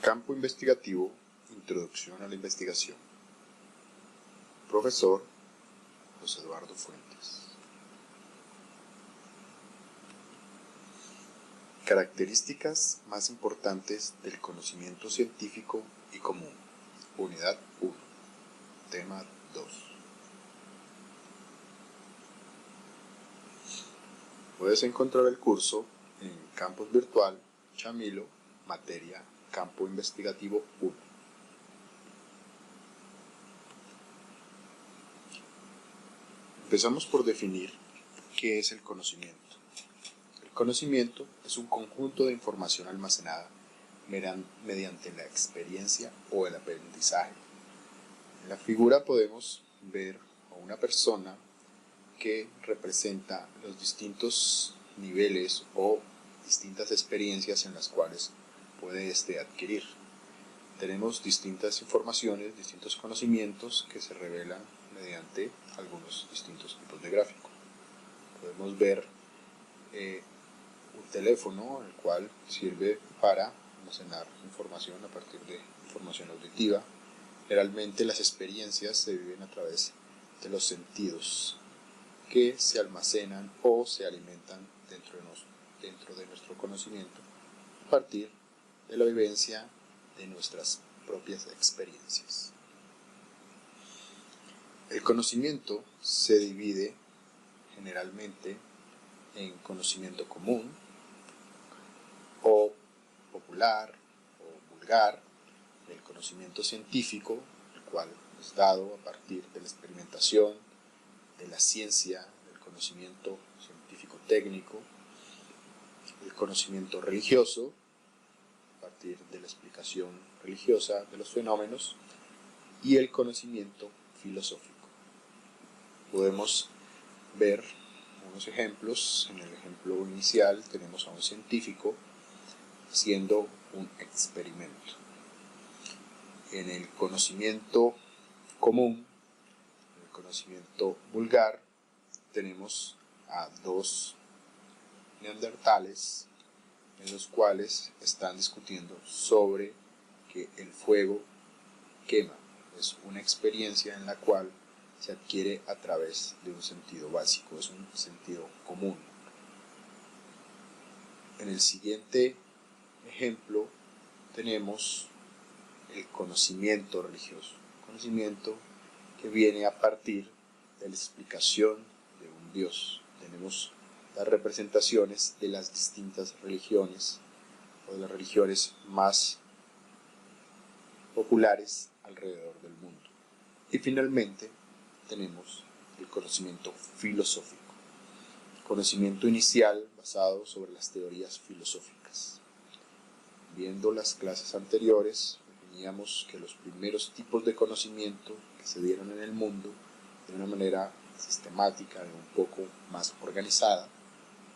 Campo investigativo, introducción a la investigación. Profesor José Eduardo Fuentes. Características más importantes del conocimiento científico y común. Unidad 1. Tema 2. Puedes encontrar el curso en Campus Virtual Chamilo, materia Campo Investigativo 1. Empezamos por definir qué es el conocimiento. El conocimiento es un conjunto de información almacenada mediante la experiencia o el aprendizaje. En la figura podemos ver a una persona que representa los distintos niveles o distintas experiencias en las cuales puede adquirir. Tenemos distintas informaciones, distintos conocimientos que se revelan mediante algunos distintos tipos de gráfico. Podemos ver un teléfono, el cual sirve para almacenar información a partir de información auditiva. Generalmente las experiencias se viven a través de los sentidos que se almacenan o se alimentan dentro de nuestro conocimiento a partir de la vivencia de nuestras propias experiencias. El conocimiento se divide generalmente en conocimiento común o popular o vulgar, el conocimiento científico, el cual es dado a partir de la experimentación, de la ciencia, del conocimiento científico técnico, el conocimiento religioso, a partir de la explicación religiosa de los fenómenos, y el conocimiento filosófico. Podemos ver unos ejemplos. En el ejemplo inicial tenemos a un científico haciendo un experimento. En el conocimiento común, en el conocimiento vulgar, tenemos a dos neandertales en los cuales están discutiendo sobre que el fuego quema. Es una experiencia en la cual se adquiere a través de un sentido básico, es un sentido común. En el siguiente ejemplo tenemos el conocimiento religioso, conocimiento que viene a partir de la explicación de un Dios. Tenemos las representaciones de las distintas religiones o de las religiones más populares alrededor del mundo. Y finalmente tenemos el conocimiento filosófico, conocimiento inicial basado sobre las teorías filosóficas. Viendo las clases anteriores, definíamos que los primeros tipos de conocimiento que se dieron en el mundo de una manera sistemática y un poco más organizada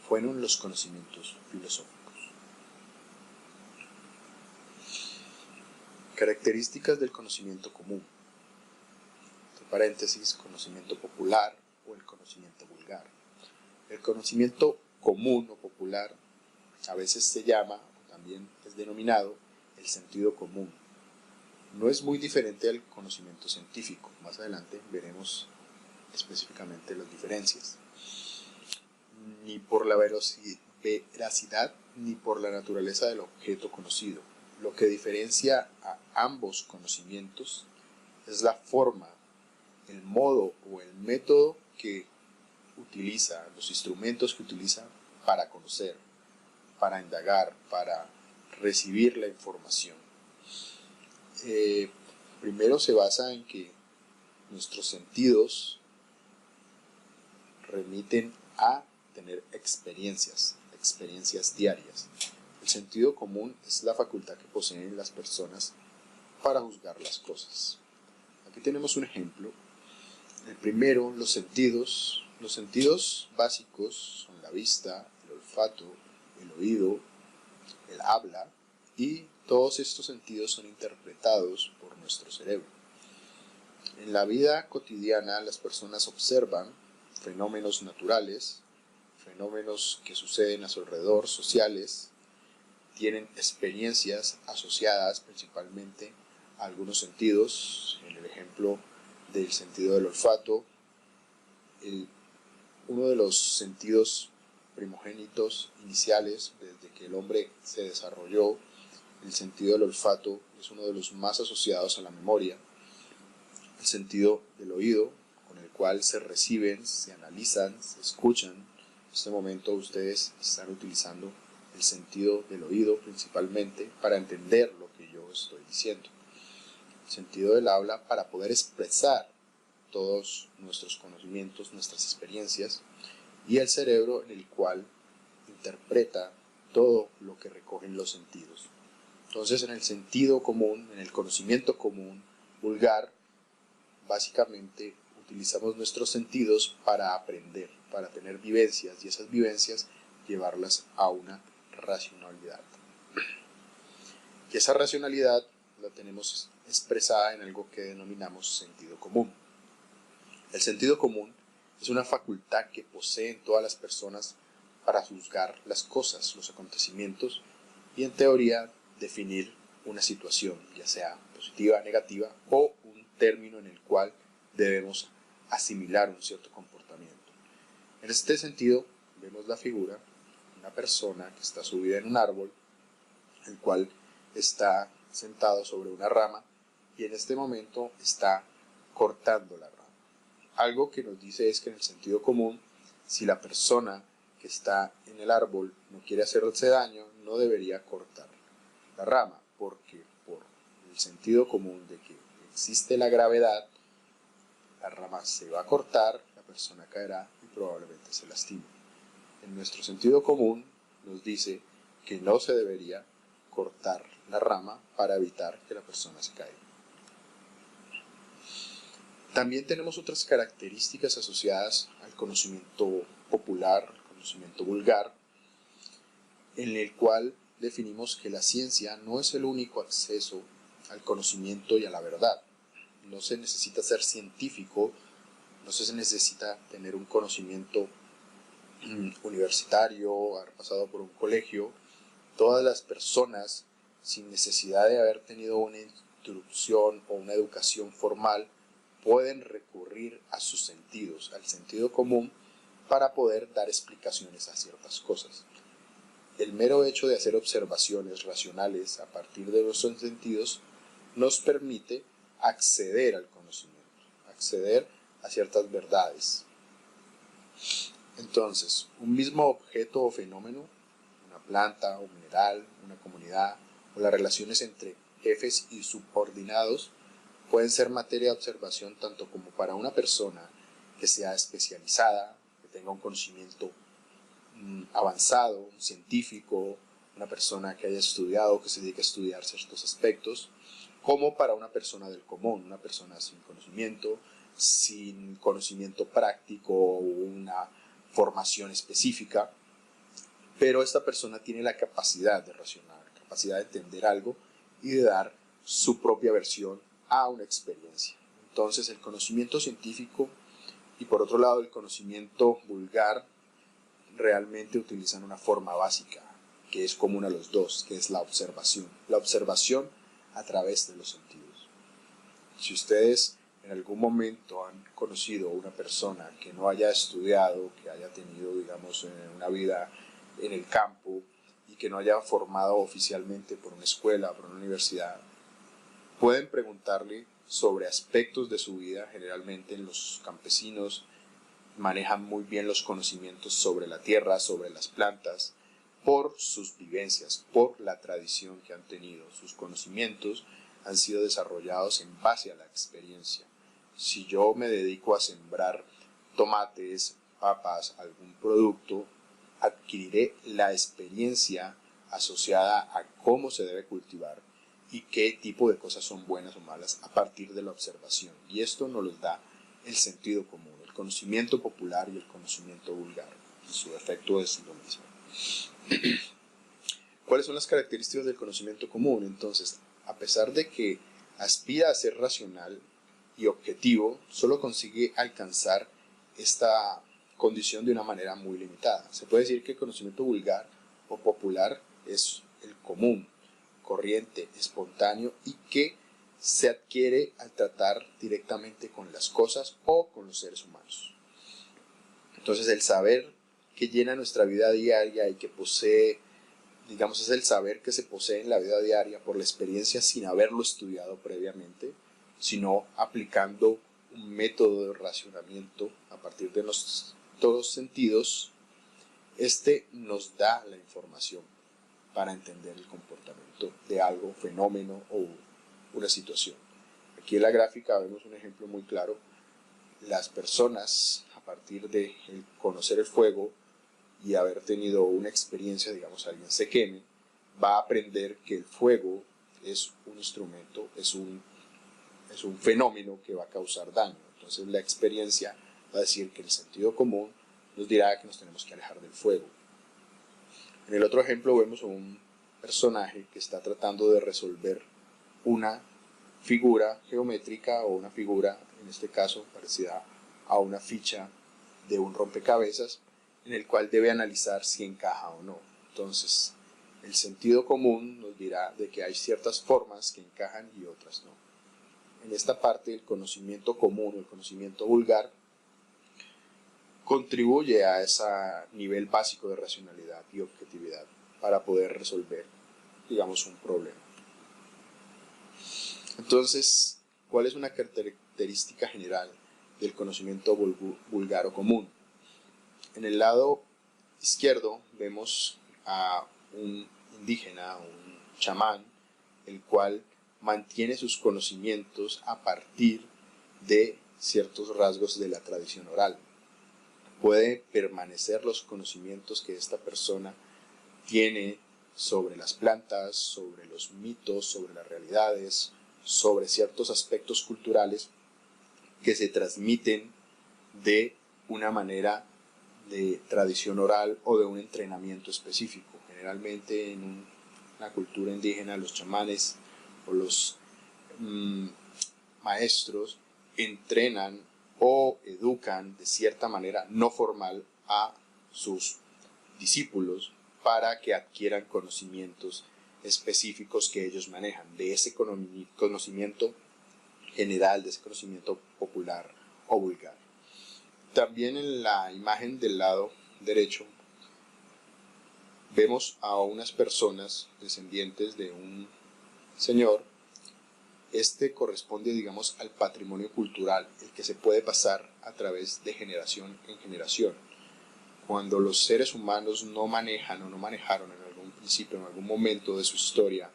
fueron los conocimientos filosóficos. Características del conocimiento común. Entre paréntesis, conocimiento popular o el conocimiento vulgar. El conocimiento común o popular a veces se llama, o también es denominado, el sentido común. No es muy diferente al conocimiento científico. Más adelante veremos específicamente las diferencias. Ni por la veracidad ni por la naturaleza del objeto conocido. Lo que diferencia a ambos conocimientos es la forma, el modo o el método que utiliza, los instrumentos que utiliza para conocer, para indagar, para recibir la información. Primero se basa en que nuestros sentidos remiten a tener experiencias diarias. El sentido común es la facultad que poseen las personas para juzgar las cosas. Aquí tenemos un ejemplo. El primero, los sentidos. Los sentidos básicos son la vista, el olfato, el oído, el habla, y todos estos sentidos son interpretados por nuestro cerebro. En la vida cotidiana las personas observan fenómenos naturales, fenómenos que suceden a su alrededor, sociales, tienen experiencias asociadas principalmente a algunos sentidos. En el ejemplo del sentido del olfato, uno de los sentidos primogénitos iniciales desde que el hombre se desarrolló, el sentido del olfato es uno de los más asociados a la memoria. El sentido del oído, con el cual se reciben, se analizan, se escuchan. En este momento ustedes están utilizando el sentido del oído principalmente para entender lo que yo estoy diciendo. El sentido del habla para poder expresar todos nuestros conocimientos, nuestras experiencias, y el cerebro en el cual interpreta todo lo que recogen los sentidos. Entonces, en el sentido común, en el conocimiento común, vulgar, básicamente utilizamos nuestros sentidos para aprender, para tener vivencias, y esas vivencias llevarlas a una racionalidad. Y esa racionalidad la tenemos expresada en algo que denominamos sentido común. El sentido común es una facultad que poseen todas las personas para juzgar las cosas, los acontecimientos, y en teoría definir una situación, ya sea positiva, negativa, o un término en el cual debemos asimilar un cierto comportamiento. En este sentido, vemos la figura de una persona que está subida en un árbol, el cual está sentado sobre una rama, y en este momento está cortando la rama. Algo que nos dice es que en el sentido común, si la persona que está en el árbol no quiere hacerse daño, no debería cortar la rama, porque por el sentido común de que existe la gravedad, la rama se va a cortar, la persona caerá y probablemente se lastime. En nuestro sentido común nos dice que no se debería cortar la rama para evitar que la persona se caiga. También tenemos otras características asociadas al conocimiento popular, al conocimiento vulgar, en el cual definimos que la ciencia no es el único acceso al conocimiento y a la verdad. No se necesita ser científico, no se necesita tener un conocimiento universitario, haber pasado por un colegio. Todas las personas, sin necesidad de haber tenido una instrucción o una educación formal, pueden recurrir a sus sentidos, al sentido común, para poder dar explicaciones a ciertas cosas. El mero hecho de hacer observaciones racionales a partir de nuestros sentidos nos permite acceder al conocimiento, acceder a ciertas verdades. Entonces, un mismo objeto o fenómeno, una planta o mineral, una comunidad, o las relaciones entre jefes y subordinados, pueden ser materia de observación tanto como para una persona que sea especializada, que tenga un conocimiento avanzado, un científico, una persona que haya estudiado, que se dedique a estudiar ciertos aspectos, como para una persona del común, una persona sin conocimiento práctico o una formación específica, pero esta persona tiene la capacidad de razonar, capacidad de entender algo y de dar su propia versión a una experiencia. Entonces el conocimiento científico y por otro lado el conocimiento vulgar realmente utilizan una forma básica que es común a los dos, que es la observación a través de los sentidos. Si ustedes en algún momento han conocido a una persona que no haya estudiado, que haya tenido, digamos, una vida en el campo y que no haya formado oficialmente por una escuela, por una universidad, pueden preguntarle sobre aspectos de su vida. Generalmente los campesinos manejan muy bien los conocimientos sobre la tierra, sobre las plantas, por sus vivencias, por la tradición que han tenido. Sus conocimientos han sido desarrollados en base a la experiencia. Si yo me dedico a sembrar tomates, papas, algún producto, adquiriré la experiencia asociada a cómo se debe cultivar y qué tipo de cosas son buenas o malas a partir de la observación. Y esto nos lo da el sentido común, el conocimiento popular y el conocimiento vulgar. En su efecto es lo mismo. ¿Cuáles son las características del conocimiento común? Entonces, a pesar de que aspira a ser racional y objetivo, solo consigue alcanzar esta condición de una manera muy limitada. Se puede decir que el conocimiento vulgar o popular es el común, corriente, espontáneo y que se adquiere al tratar directamente con las cosas o con los seres humanos. Entonces el saber que llena nuestra vida diaria y que posee, digamos, es el saber que se posee en la vida diaria por la experiencia sin haberlo estudiado previamente, sino aplicando un método de racionamiento a partir de todos los sentidos. Este nos da la información para entender el comportamiento de algo, fenómeno o una situación. Aquí en la gráfica vemos un ejemplo muy claro. Las personas, a partir de conocer el fuego y haber tenido una experiencia, digamos, alguien se queme, va a aprender que el fuego es un instrumento, es un fenómeno que va a causar daño. Entonces la experiencia va a decir que el sentido común nos dirá que nos tenemos que alejar del fuego. En el otro ejemplo vemos a un personaje que está tratando de resolver una figura geométrica o una figura, en este caso, parecida a una ficha de un rompecabezas, en el cual debe analizar si encaja o no. Entonces, el sentido común nos dirá de que hay ciertas formas que encajan y otras no. En esta parte, el conocimiento común o el conocimiento vulgar contribuye a ese nivel básico de racionalidad y objetividad para poder resolver, digamos, un problema. Entonces, ¿cuál es una característica general del conocimiento vulgar o común? En el lado izquierdo vemos a un indígena, un chamán, el cual mantiene sus conocimientos a partir de ciertos rasgos de la tradición oral. Puede permanecer los conocimientos que esta persona tiene sobre las plantas, sobre los mitos, sobre las realidades, sobre ciertos aspectos culturales que se transmiten de una manera de tradición oral o de un entrenamiento específico. Generalmente en una cultura indígena los chamanes o los maestros entrenan o educan de cierta manera no formal a sus discípulos para que adquieran conocimientos específicos que ellos manejan, de ese conocimiento general, de ese conocimiento popular o vulgar. También en la imagen del lado derecho vemos a unas personas descendientes de un señor. Este corresponde, digamos, al patrimonio cultural, el que se puede pasar a través de generación en generación. Cuando los seres humanos no manejan o no manejaron en algún principio, en algún momento de su historia,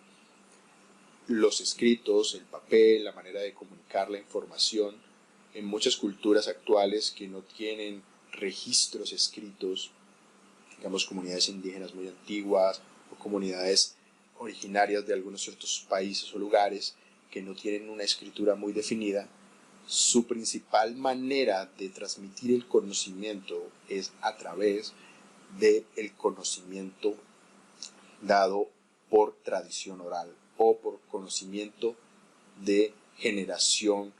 los escritos, el papel, la manera de comunicar la información, en muchas culturas actuales que no tienen registros escritos, digamos comunidades indígenas muy antiguas o comunidades originarias de algunos ciertos países o lugares que no tienen una escritura muy definida, su principal manera de transmitir el conocimiento es a través del conocimiento dado por tradición oral o por conocimiento de generación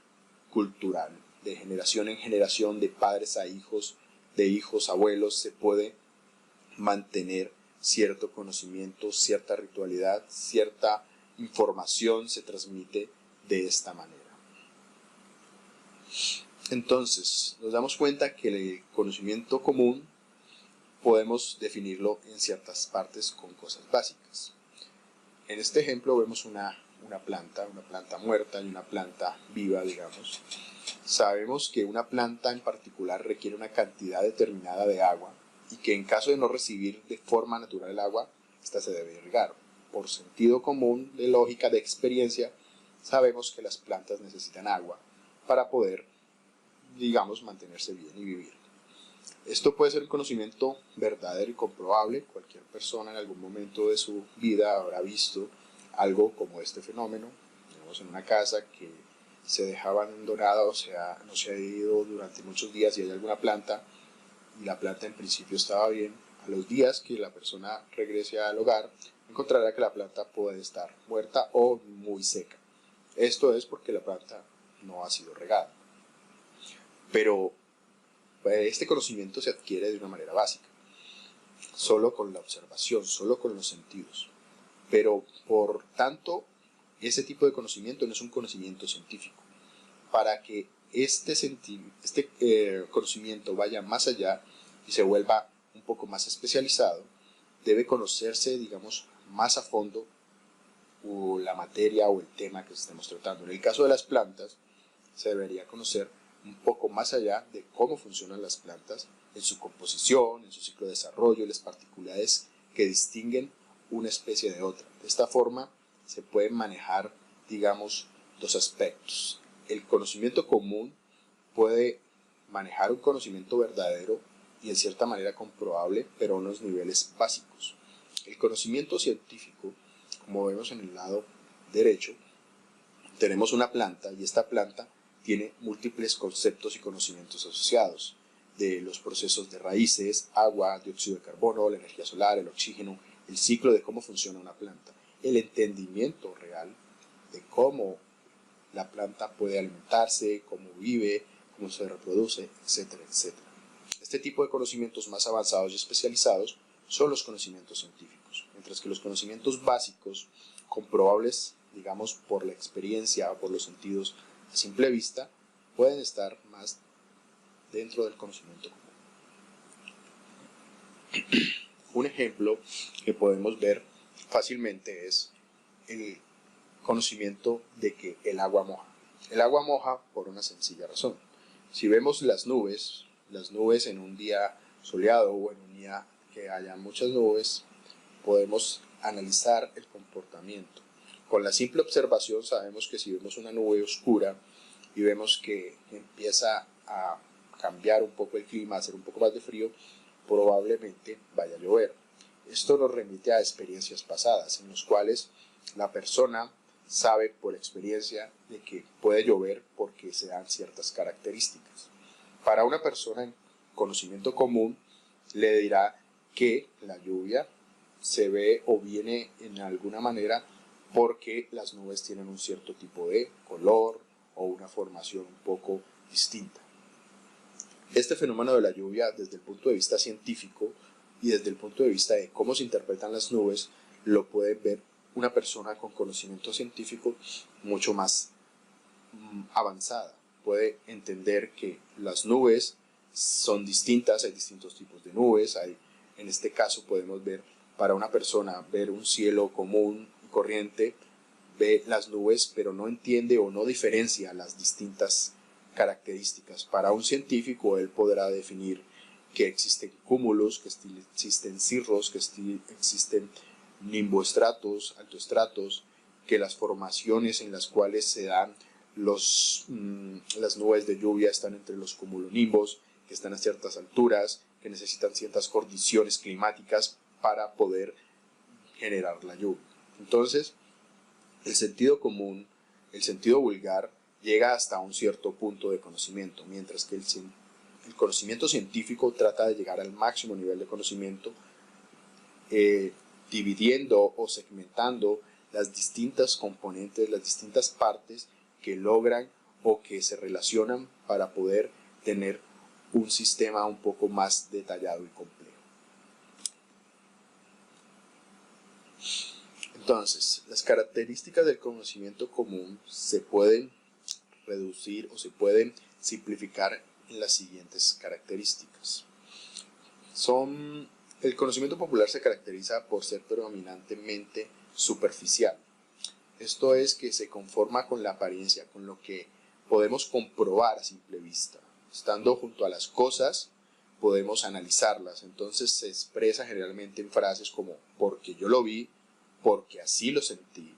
cultural, de generación en generación, de padres a hijos, de hijos a abuelos, se puede mantener cierto conocimiento, cierta ritualidad, cierta información se transmite de esta manera. Entonces, nos damos cuenta que el conocimiento común podemos definirlo en ciertas partes con cosas básicas. En este ejemplo vemos una planta muerta y una planta viva, digamos. Sabemos que una planta en particular requiere una cantidad determinada de agua y que en caso de no recibir de forma natural el agua, esta se debe irrigar. Por sentido común, de lógica, de experiencia, sabemos que las plantas necesitan agua para poder, digamos, mantenerse bien y vivir. Esto puede ser un conocimiento verdadero y comprobable. Cualquier persona en algún momento de su vida habrá visto algo como este fenómeno. Tenemos en una casa que se dejaba abandonada, o sea, no se ha ido durante muchos días y hay alguna planta y la planta en principio estaba bien. A los días que la persona regrese al hogar, encontrará que la planta puede estar muerta o muy seca. Esto es porque la planta no ha sido regada. Pero este conocimiento se adquiere de una manera básica, solo con la observación, solo con los sentidos. pero por tanto ese tipo de conocimiento no es un conocimiento científico. Para que este conocimiento vaya más allá y se vuelva un poco más especializado, debe conocerse, digamos, más a fondo la materia o el tema que estemos tratando. En el caso de las plantas, se debería conocer un poco más allá de cómo funcionan las plantas, en su composición, en su ciclo de desarrollo, las particularidades que distinguen una especie de otra. De esta forma se pueden manejar, digamos, dos aspectos. El conocimiento común puede manejar un conocimiento verdadero y en cierta manera comprobable, pero a unos niveles básicos. El conocimiento científico, como vemos en el lado derecho, tenemos una planta y esta planta tiene múltiples conceptos y conocimientos asociados, de los procesos de raíces, agua, dióxido de carbono, la energía solar, el oxígeno, el ciclo de cómo funciona una planta, el entendimiento real de cómo la planta puede alimentarse, cómo vive, cómo se reproduce, etcétera, etcétera. Este tipo de conocimientos más avanzados y especializados son los conocimientos científicos, mientras que los conocimientos básicos, comprobables, digamos, por la experiencia o por los sentidos a simple vista, pueden estar más dentro del conocimiento común. Un ejemplo que podemos ver fácilmente es el conocimiento de que el agua moja. El agua moja por una sencilla razón. Si vemos las nubes en un día soleado o en un día que haya muchas nubes, podemos analizar el comportamiento. Con la simple observación sabemos que si vemos una nube oscura y vemos que empieza a cambiar un poco el clima, a hacer un poco más de frío, probablemente vaya a llover. Esto nos remite a experiencias pasadas en las cuales la persona sabe por experiencia de que puede llover porque se dan ciertas características. Para una persona en conocimiento común le dirá que la lluvia se ve o viene en alguna manera porque las nubes tienen un cierto tipo de color o una formación un poco distinta. Este fenómeno de la lluvia, desde el punto de vista científico y desde el punto de vista de cómo se interpretan las nubes, lo puede ver una persona con conocimiento científico mucho más avanzada. Puede entender que las nubes son distintas, hay distintos tipos de nubes, en este caso podemos ver, para una persona, ver un cielo común y corriente, ve las nubes pero no entiende o no diferencia las distintas características. Para un científico él podrá definir que existen cúmulos, que existen cirros, que existen nimboestratos, altoestratos, que las formaciones en las cuales se dan las nubes de lluvia están entre los cumulonimbos, que están a ciertas alturas, que necesitan ciertas condiciones climáticas para poder generar la lluvia. Entonces, el sentido común, el sentido vulgar, llega hasta un cierto punto de conocimiento, mientras que el conocimiento científico trata de llegar al máximo nivel de conocimiento, dividiendo o segmentando las distintas componentes, las distintas partes que logran o que se relacionan para poder tener un sistema un poco más detallado y complejo. Entonces, las características del conocimiento común se pueden reducir o se pueden simplificar en las siguientes características. El conocimiento popular se caracteriza por ser predominantemente superficial. Esto es que se conforma con la apariencia, con lo que podemos comprobar a simple vista. Estando junto a las cosas, podemos analizarlas. Entonces se expresa generalmente en frases como porque yo lo vi, porque así lo sentí,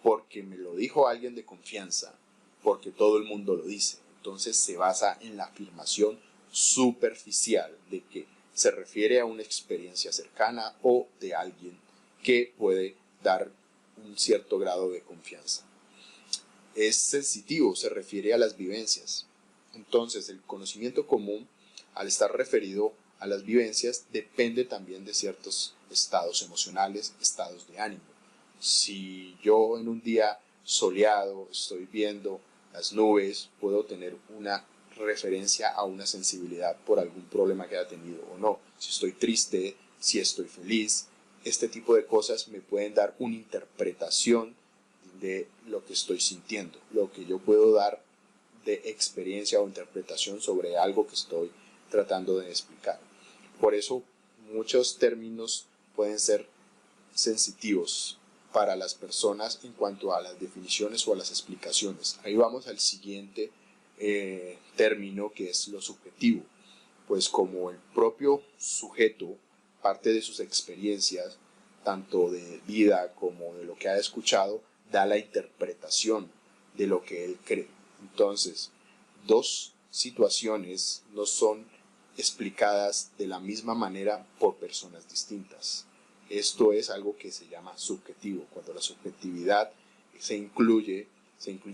porque me lo dijo alguien de confianza, porque todo el mundo lo dice. Entonces se basa en la afirmación superficial de que se refiere a una experiencia cercana o de alguien que puede dar un cierto grado de confianza. Es sensitivo, se refiere a las vivencias. Entonces el conocimiento común, al estar referido a las vivencias, depende también de ciertos estados emocionales, estados de ánimo. Si yo en un día soleado estoy viendo las nubes, puedo tener una referencia a una sensibilidad por algún problema que haya tenido o no. Si estoy triste, si estoy feliz, este tipo de cosas me pueden dar una interpretación de lo que estoy sintiendo, lo que yo puedo dar de experiencia o interpretación sobre algo que estoy tratando de explicar. Por eso muchos términos pueden ser sensitivos para las personas en cuanto a las definiciones o a las explicaciones. Ahí vamos al siguiente término, que es lo subjetivo. Pues como el propio sujeto, parte de sus experiencias, tanto de vida como de lo que ha escuchado, da la interpretación de lo que él cree. Entonces, dos situaciones no son explicadas de la misma manera por personas distintas. Esto es algo que se llama subjetivo, cuando la subjetividad se incluye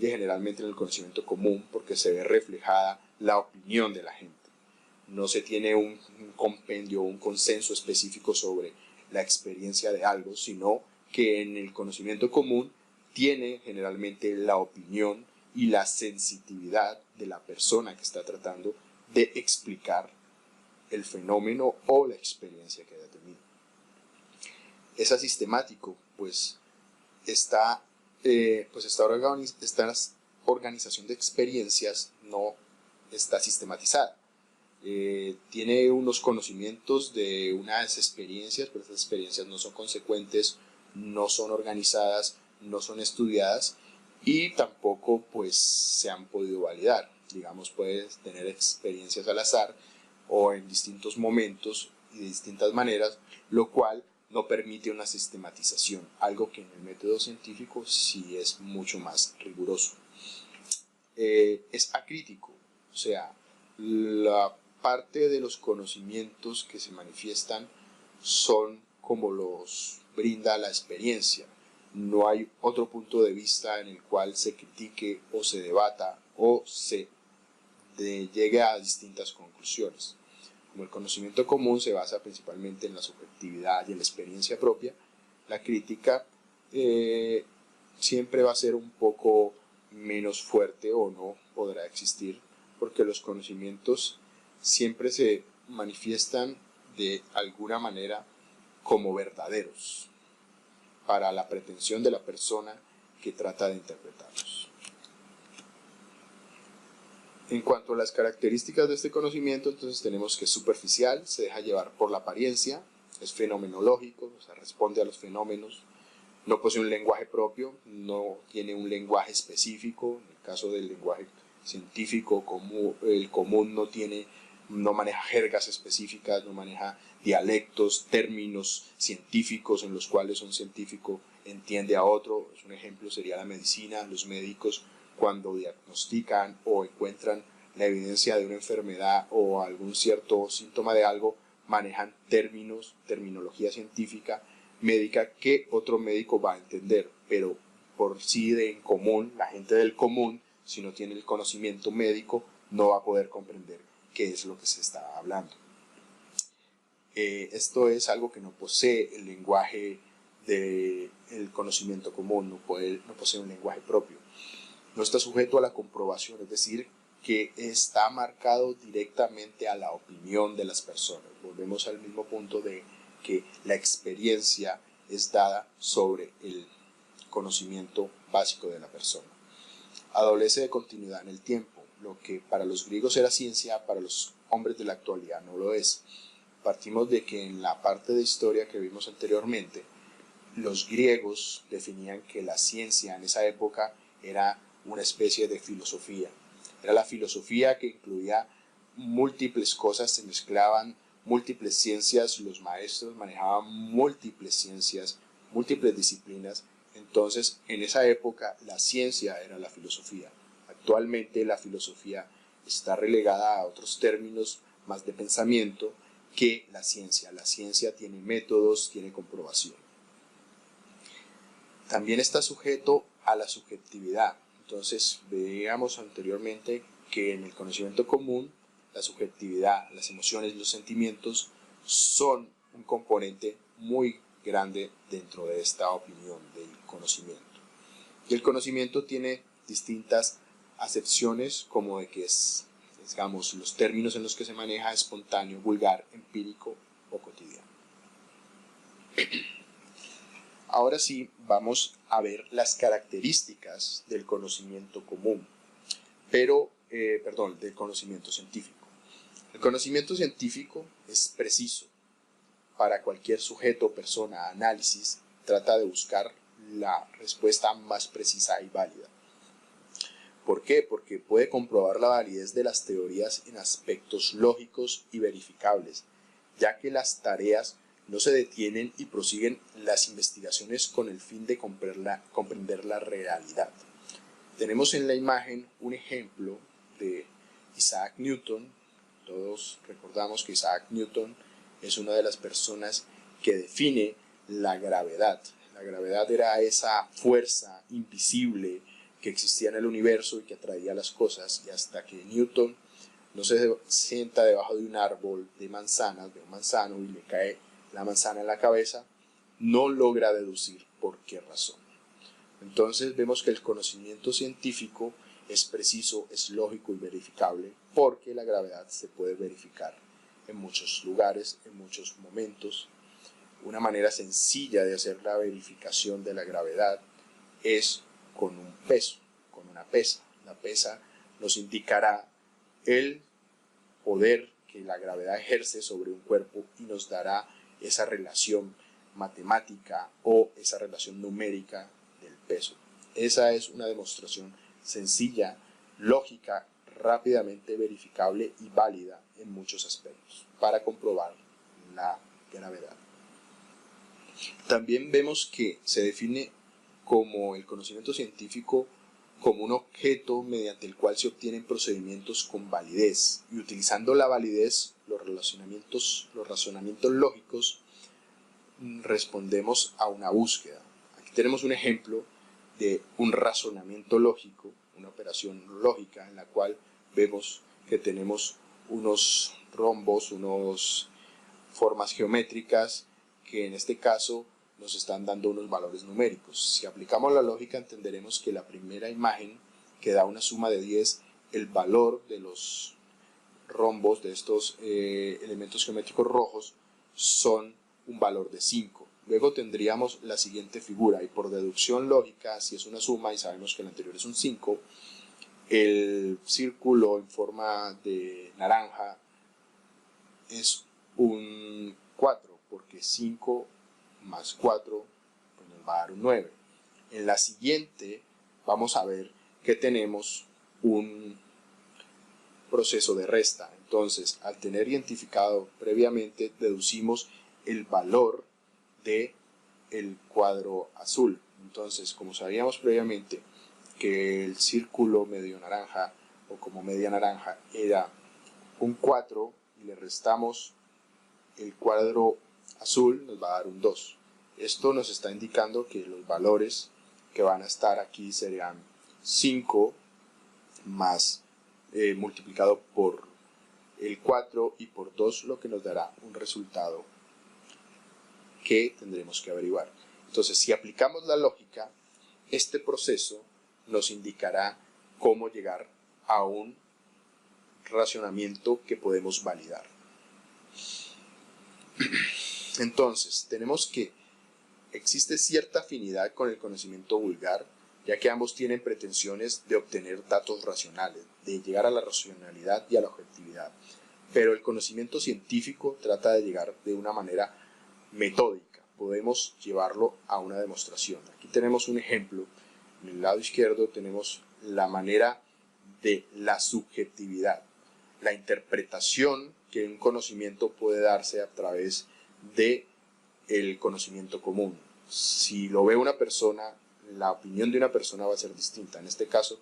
generalmente en el conocimiento común porque se ve reflejada la opinión de la gente. No se tiene un compendio o un consenso específico sobre la experiencia de algo, sino que en el conocimiento común tiene generalmente la opinión y la sensitividad de la persona que está tratando de explicar el fenómeno o la experiencia que haya tenido. Es asistemático, pues esta organización de experiencias no está sistematizada. Tiene unos conocimientos de unas experiencias, pero estas experiencias no son consecuentes, no son organizadas, no son estudiadas y tampoco pues se han podido validar. Digamos, puedes tener experiencias al azar o en distintos momentos y de distintas maneras, lo cual no permite una sistematización, algo que en el método científico sí es mucho más riguroso. Es acrítico, o sea, la parte de los conocimientos que se manifiestan son como los brinda la experiencia. No hay otro punto de vista en el cual se critique o se debata o se llegue a distintas conclusiones. Como el conocimiento común se basa principalmente en la subjetividad y en la experiencia propia, la crítica siempre va a ser un poco menos fuerte o no podrá existir, porque los conocimientos siempre se manifiestan de alguna manera como verdaderos para la pretensión de la persona que trata de interpretarlos. En cuanto a las características de este conocimiento, entonces tenemos que es superficial, se deja llevar por la apariencia, es fenomenológico, o sea, responde a los fenómenos, no posee un lenguaje propio, no tiene un lenguaje específico. En el caso del lenguaje científico, el común no maneja jergas específicas, no maneja dialectos, términos científicos en los cuales un científico entiende a otro. Un ejemplo sería la medicina. Los médicos, cuando diagnostican o encuentran la evidencia de una enfermedad o algún cierto síntoma de algo, manejan terminología científica médica que otro médico va a entender, pero por sí de en común, la gente del común, si no tiene el conocimiento médico, no va a poder comprender qué es lo que se está hablando. Esto es algo que no posee el lenguaje del conocimiento común, no posee un lenguaje propio. No está sujeto a la comprobación, es decir, que está marcado directamente a la opinión de las personas. Volvemos al mismo punto de que la experiencia es dada sobre el conocimiento básico de la persona. Adolece de continuidad en el tiempo, lo que para los griegos era ciencia, para los hombres de la actualidad no lo es. Partimos de que en la parte de historia que vimos anteriormente, los griegos definían que la ciencia en esa época era una especie de filosofía. Era la filosofía que incluía múltiples cosas, se mezclaban múltiples ciencias, los maestros manejaban múltiples ciencias, múltiples disciplinas. Entonces, en esa época, la ciencia era la filosofía. Actualmente, la filosofía está relegada a otros términos más de pensamiento que la ciencia. La ciencia tiene métodos, tiene comprobación. También está sujeto a la subjetividad. Entonces, veíamos anteriormente que en el conocimiento común, la subjetividad, las emociones, los sentimientos son un componente muy grande dentro de esta opinión del conocimiento. Y el conocimiento tiene distintas acepciones, como de que es, digamos, los términos en los que se maneja espontáneo, vulgar, empírico o cotidiano. ahora sí vamos a ver las características del conocimiento común, del conocimiento científico. El conocimiento científico es preciso. Para cualquier sujeto, persona, análisis, trata de buscar la respuesta más precisa y válida. ¿Por qué? Porque puede comprobar la validez de las teorías en aspectos lógicos y verificables, ya que las tareas no se detienen y prosiguen las investigaciones con el fin de comprender la realidad. Tenemos en la imagen un ejemplo de Isaac Newton. Todos recordamos que Isaac Newton es una de las personas que define la gravedad. La gravedad era esa fuerza invisible que existía en el universo y que atraía las cosas, y hasta que Newton no se sienta debajo de un árbol de manzanas, de un manzano, y le cae la manzana en la cabeza, no logra deducir por qué razón. Entonces vemos que el conocimiento científico es preciso, es lógico y verificable, porque la gravedad se puede verificar en muchos lugares, en muchos momentos. Una manera sencilla de hacer la verificación de la gravedad es con un peso, con una pesa. La pesa nos indicará el poder que la gravedad ejerce sobre un cuerpo y nos dará esa relación matemática o esa relación numérica del peso. Esa es una demostración sencilla, lógica, rápidamente verificable y válida en muchos aspectos para comprobar la gravedad. También vemos que se define como el conocimiento científico como un objeto mediante el cual se obtienen procedimientos con validez, y utilizando la validez, los razonamientos lógicos, respondemos a una búsqueda. Aquí tenemos un ejemplo de un razonamiento lógico, una operación lógica en la cual vemos que tenemos unos rombos, unas formas geométricas que en este caso nos están dando unos valores numéricos. Si aplicamos la lógica, entenderemos que la primera imagen, que da una suma de 10, el valor de los rombos, de estos elementos geométricos rojos, son un valor de 5. Luego tendríamos la siguiente figura, y por deducción lógica, si es una suma y sabemos que el anterior es un 5, el círculo en forma de naranja es un 4, porque 5 más 4 pues nos va a dar un 9. En la siguiente vamos a ver que tenemos un proceso de resta. Entonces, al tener identificado previamente, deducimos el valor del cuadro azul. Entonces, como sabíamos previamente que el círculo medio naranja o como media naranja era un 4 y le restamos el cuadro azul, nos va a dar un 2. Esto nos está indicando que los valores que van a estar aquí serían 5 más multiplicado por el 4 y por 2, lo que nos dará un resultado que tendremos que averiguar. Entonces, si aplicamos la lógica, este proceso nos indicará cómo llegar a un racionamiento que podemos validar. Entonces, tenemos que existe cierta afinidad con el conocimiento vulgar, ya que ambos tienen pretensiones de obtener datos racionales, de llegar a la racionalidad y a la objetividad. Pero el conocimiento científico trata de llegar de una manera metódica. Podemos llevarlo a una demostración. Aquí tenemos un ejemplo. En el lado izquierdo tenemos la manera de la subjetividad, la interpretación que un conocimiento puede darse a través del conocimiento común. Si lo ve una persona, la opinión de una persona va a ser distinta. En este caso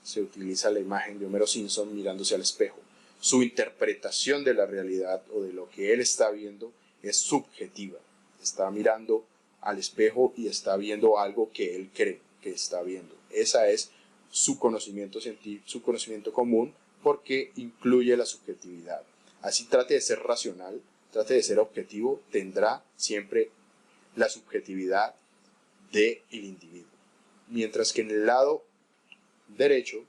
se utiliza la imagen de Homero Simpson mirándose al espejo. Su interpretación de la realidad o de lo que él está viendo es subjetiva. Está mirando al espejo y está viendo algo que él cree que está viendo. Esa es su conocimiento científico, su conocimiento común, porque incluye la subjetividad. Así trate de ser racional, trate de ser objetivo, tendrá siempre la subjetividad del individuo. Mientras que en el lado derecho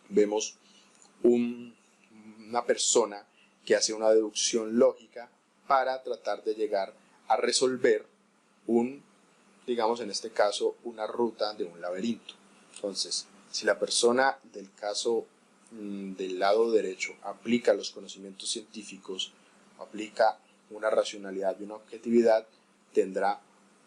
vemos una persona que hace una deducción lógica para tratar de llegar a resolver un digamos en este caso, una ruta de un laberinto. Entonces, si la persona del caso del lado derecho aplica los conocimientos científicos, aplica una racionalidad y una objetividad, tendrá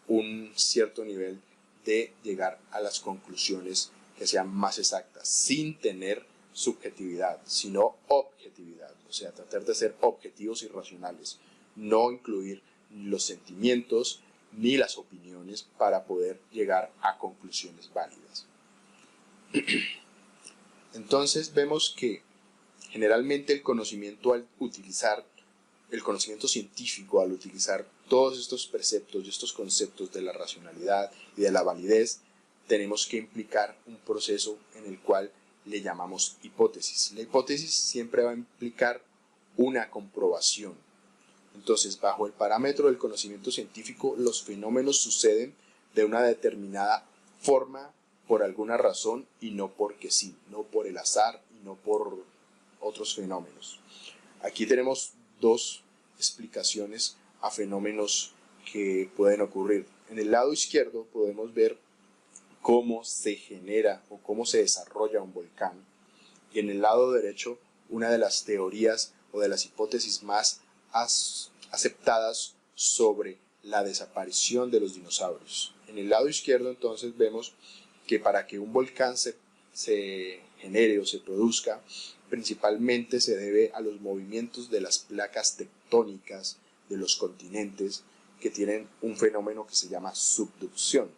un cierto nivel de llegar a las conclusiones que sean más exactas, sin tener subjetividad, sino objetividad, o sea, tratar de ser objetivos y racionales, no incluir los sentimientos ni las opiniones para poder llegar a conclusiones válidas. Entonces vemos que generalmente el conocimiento científico, al utilizar todos estos preceptos y estos conceptos de la racionalidad y de la validez, tenemos que implicar un proceso en el cual le llamamos hipótesis. La hipótesis siempre va a implicar una comprobación. Entonces, bajo el parámetro del conocimiento científico, los fenómenos suceden de una determinada forma por alguna razón y no porque sí, no por el azar y no por otros fenómenos. Aquí tenemos dos explicaciones a fenómenos que pueden ocurrir. En el lado izquierdo podemos ver cómo se genera o cómo se desarrolla un volcán, y en el lado derecho una de las teorías o de las hipótesis más aceptadas sobre la desaparición de los dinosaurios. En el lado izquierdo entonces vemos que para que un volcán se genere o se produzca, principalmente se debe a los movimientos de las placas tectónicas de los continentes, que tienen un fenómeno que se llama subducción.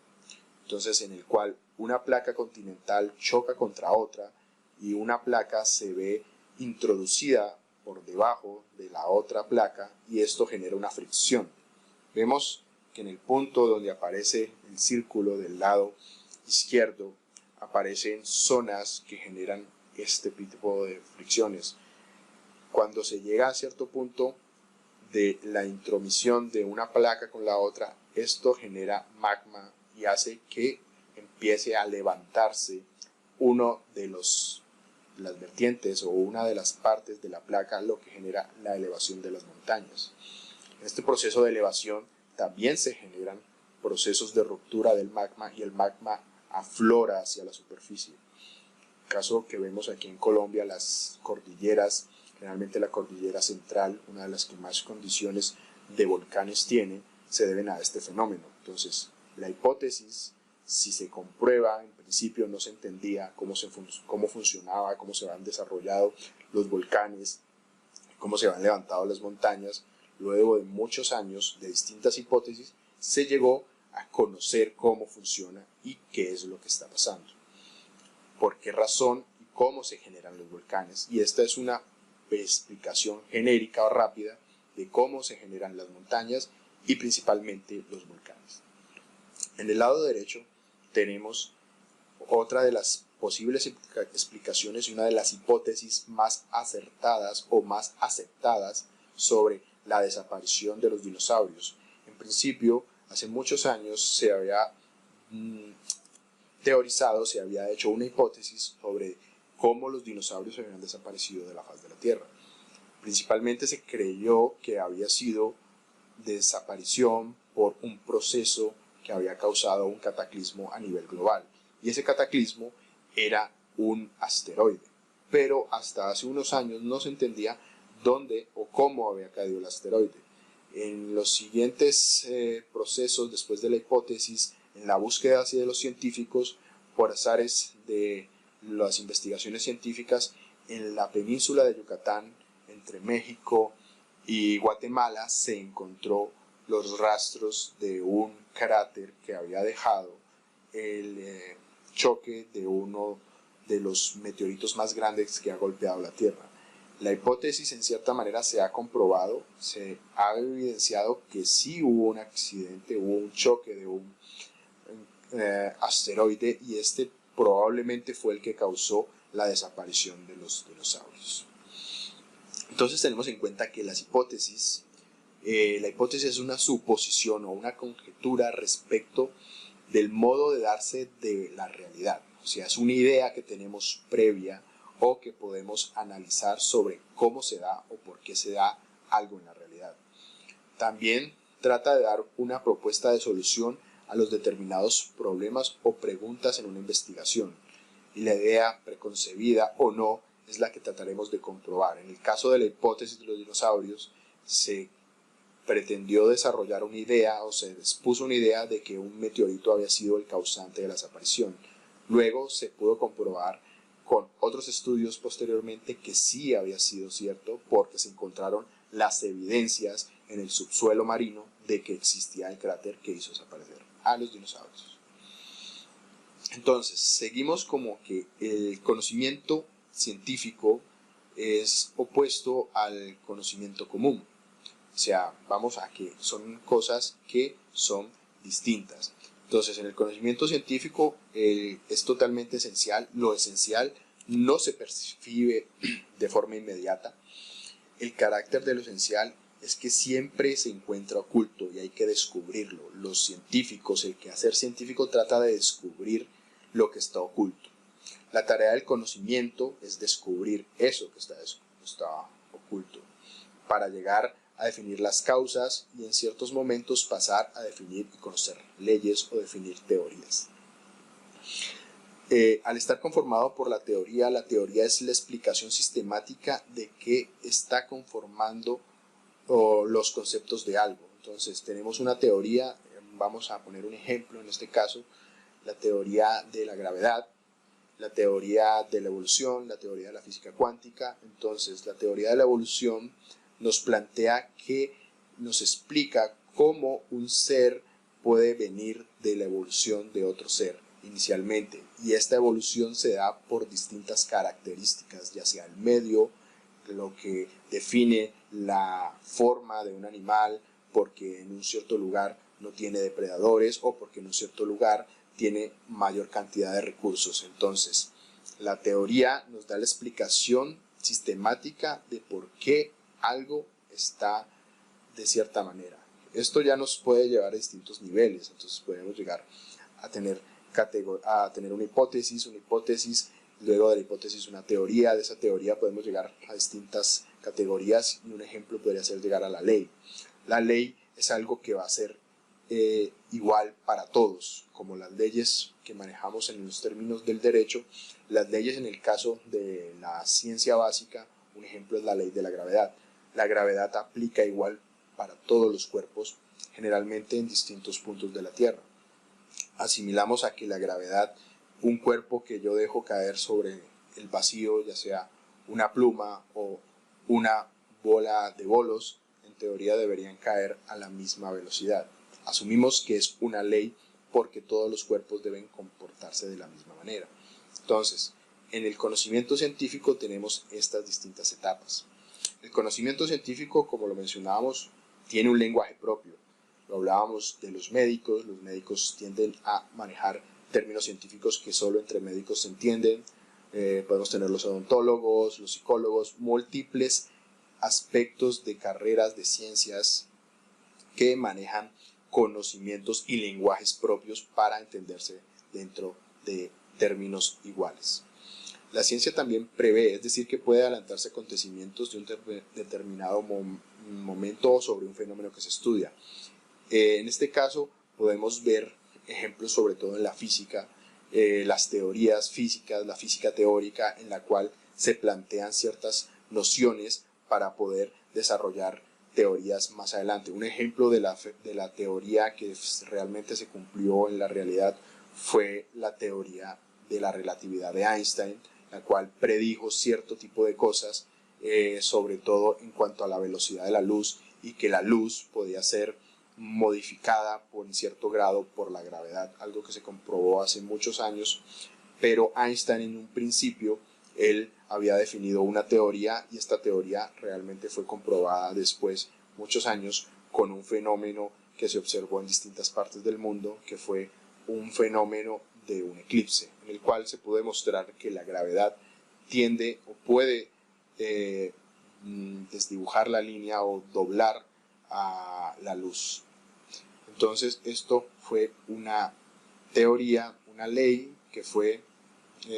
Entonces, en el cual una placa continental choca contra otra y una placa se ve introducida por debajo de la otra placa, y esto genera una fricción. Vemos que en el punto donde aparece el círculo del lado izquierdo aparecen zonas que generan este tipo de fricciones. Cuando se llega a cierto punto de la intromisión de una placa con la otra, esto genera magma y hace que empiece a levantarse uno de las vertientes o una de las partes de la placa, lo que genera la elevación de las montañas. En este proceso de elevación también se generan procesos de ruptura del magma y el magma aflora hacia la superficie. Caso que vemos aquí en Colombia, las cordilleras, generalmente la cordillera central, una de las que más condiciones de volcanes tiene, se deben a este fenómeno. Entonces, la hipótesis, si se comprueba, en principio no se entendía cómo funcionaba, cómo se han desarrollado los volcanes, cómo se han levantado las montañas. Luego de muchos años de distintas hipótesis, se llegó a conocer cómo funciona y qué es lo que está pasando, por qué razón y cómo se generan los volcanes. Y esta es una explicación genérica o rápida de cómo se generan las montañas y principalmente los volcanes. En el lado derecho tenemos otra de las posibles explicaciones y una de las hipótesis más acertadas o más aceptadas sobre la desaparición de los dinosaurios. En principio, hace muchos años se había teorizado, se había hecho una hipótesis sobre cómo los dinosaurios habían desaparecido de la faz de la Tierra. Principalmente se creyó que había sido desaparición por un proceso que había causado un cataclismo a nivel global, y ese cataclismo era un asteroide, pero hasta hace unos años no se entendía dónde o cómo había caído el asteroide. En los siguientes procesos, después de la hipótesis, en la búsqueda así de los científicos, por azares de las investigaciones científicas, en la península de Yucatán, entre México y Guatemala, se encontró los rastros de un cráter que había dejado el choque de uno de los meteoritos más grandes que ha golpeado la Tierra. La hipótesis en cierta manera se ha comprobado, se ha evidenciado que sí hubo un accidente, hubo un choque de un asteroide, y este probablemente fue el que causó la desaparición de los dinosaurios. Entonces tenemos en cuenta que las hipótesis, la hipótesis es una suposición o una conjetura respecto del modo de darse de la realidad. O sea, es una idea que tenemos previa o que podemos analizar sobre cómo se da o por qué se da algo en la realidad. También trata de dar una propuesta de solución a los determinados problemas o preguntas en una investigación, y la idea, preconcebida o no, es la que trataremos de comprobar. En el caso de la hipótesis de los dinosaurios, se pretendió desarrollar una idea o se expuso una idea de que un meteorito había sido el causante de la desaparición. Luego se pudo comprobar con otros estudios posteriormente que sí había sido cierto, porque se encontraron las evidencias en el subsuelo marino de que existía el cráter que hizo desaparecer a los dinosaurios. Entonces, seguimos como que el conocimiento científico es opuesto al conocimiento común. O sea, vamos a que son cosas que son distintas. Entonces, en el conocimiento científico es totalmente esencial. Lo esencial no se percibe de forma inmediata. El carácter de lo esencial es que siempre se encuentra oculto y hay que descubrirlo. Los científicos, el quehacer científico trata de descubrir lo que está oculto. La tarea del conocimiento es descubrir eso que está oculto, para llegar a definir las causas y en ciertos momentos pasar a definir y conocer leyes o definir teorías. Al estar conformado por la teoría es la explicación sistemática de qué está conformando los conceptos de algo. Entonces tenemos una teoría, vamos a poner un ejemplo en este caso, la teoría de la gravedad, la teoría de la evolución, la teoría de la física cuántica. Entonces la teoría de la evolución nos plantea nos explica cómo un ser puede venir de la evolución de otro ser inicialmente, y esta evolución se da por distintas características, ya sea el medio, lo que define la forma de un animal, porque en un cierto lugar no tiene depredadores o porque en un cierto lugar tiene mayor cantidad de recursos. Entonces, la teoría nos da la explicación sistemática de por qué algo está de cierta manera. Esto ya nos puede llevar a distintos niveles. Entonces podemos llegar a tener una hipótesis, luego de la hipótesis una teoría. De esa teoría podemos llegar a distintas categorías, y un ejemplo podría ser llegar a la ley. La ley es algo que va a ser igual para todos, como las leyes que manejamos en los términos del derecho. Las leyes en el caso de la ciencia básica, un ejemplo es la ley de la gravedad. La gravedad aplica igual para todos los cuerpos, generalmente en distintos puntos de la Tierra. Asimilamos a que la gravedad, un cuerpo que yo dejo caer sobre el vacío, ya sea una pluma o una bola de bolos, en teoría deberían caer a la misma velocidad. Asumimos que es una ley porque todos los cuerpos deben comportarse de la misma manera. Entonces, en el conocimiento científico tenemos estas distintas etapas. El conocimiento científico, como lo mencionábamos, tiene un lenguaje propio. Lo hablábamos de los médicos tienden a manejar términos científicos que solo entre médicos se entienden. Podemos tener los odontólogos, los psicólogos, múltiples aspectos de carreras de ciencias que manejan conocimientos y lenguajes propios para entenderse dentro de términos iguales. La ciencia también prevé, es decir, que puede adelantarse acontecimientos de un determinado momento sobre un fenómeno que se estudia. En este caso podemos ver ejemplos sobre todo en la física, las teorías físicas, la física teórica, en la cual se plantean ciertas nociones para poder desarrollar teorías más adelante. Un ejemplo de la teoría que realmente se cumplió en la realidad fue la teoría de la relatividad de Einstein, la cual predijo cierto tipo de cosas, sobre todo en cuanto a la velocidad de la luz, y que la luz podía ser modificada por un cierto grado por la gravedad, algo que se comprobó hace muchos años. Pero Einstein, en un principio, él había definido una teoría, y esta teoría realmente fue comprobada después, muchos años, con un fenómeno que se observó en distintas partes del mundo, que fue un fenómeno de un eclipse, en el cual se pudo demostrar que la gravedad tiende o puede desdibujar la línea o doblar a la luz. Entonces esto fue una teoría, una ley que fue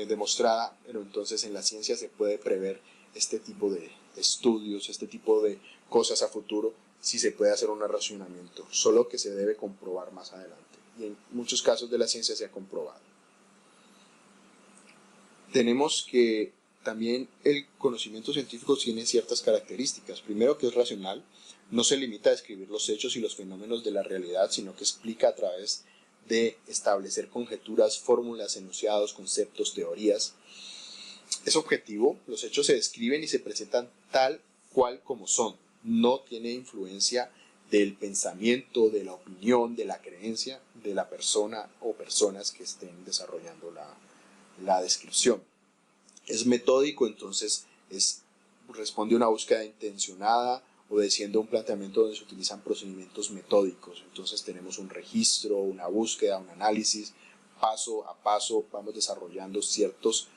demostrada, pero entonces en la ciencia se puede prever este tipo de estudios, este tipo de cosas a futuro, si se puede hacer un racionamiento, solo que se debe comprobar más adelante. y en muchos casos de la ciencia se ha comprobado. Tenemos que también el conocimiento científico tiene ciertas características. Primero, que es racional, no se limita a describir los hechos y los fenómenos de la realidad, sino que explica a través de establecer conjeturas, fórmulas, enunciados, conceptos, teorías. Es objetivo, los hechos se describen y se presentan tal cual como son. No tiene influencia del pensamiento, de la opinión, de la creencia de la persona o personas que estén desarrollando la descripción. Es metódico, entonces responde a una búsqueda intencionada, obedeciendo a un planteamiento donde se utilizan procedimientos metódicos. Entonces tenemos un registro, una búsqueda, un análisis, paso a paso vamos desarrollando ciertos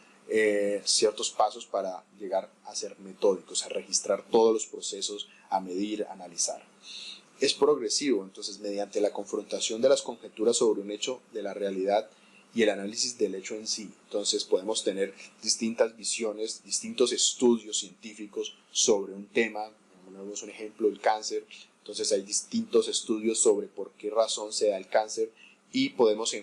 pasos para llegar a ser metódicos, a registrar todos los procesos, a medir, a analizar. Es progresivo, entonces mediante la confrontación de las conjeturas sobre un hecho de la realidad y el análisis del hecho en sí. Entonces podemos tener distintas visiones, distintos estudios científicos sobre un tema. Ponemos un ejemplo, el cáncer. Entonces hay distintos estudios sobre por qué razón se da el cáncer y podemos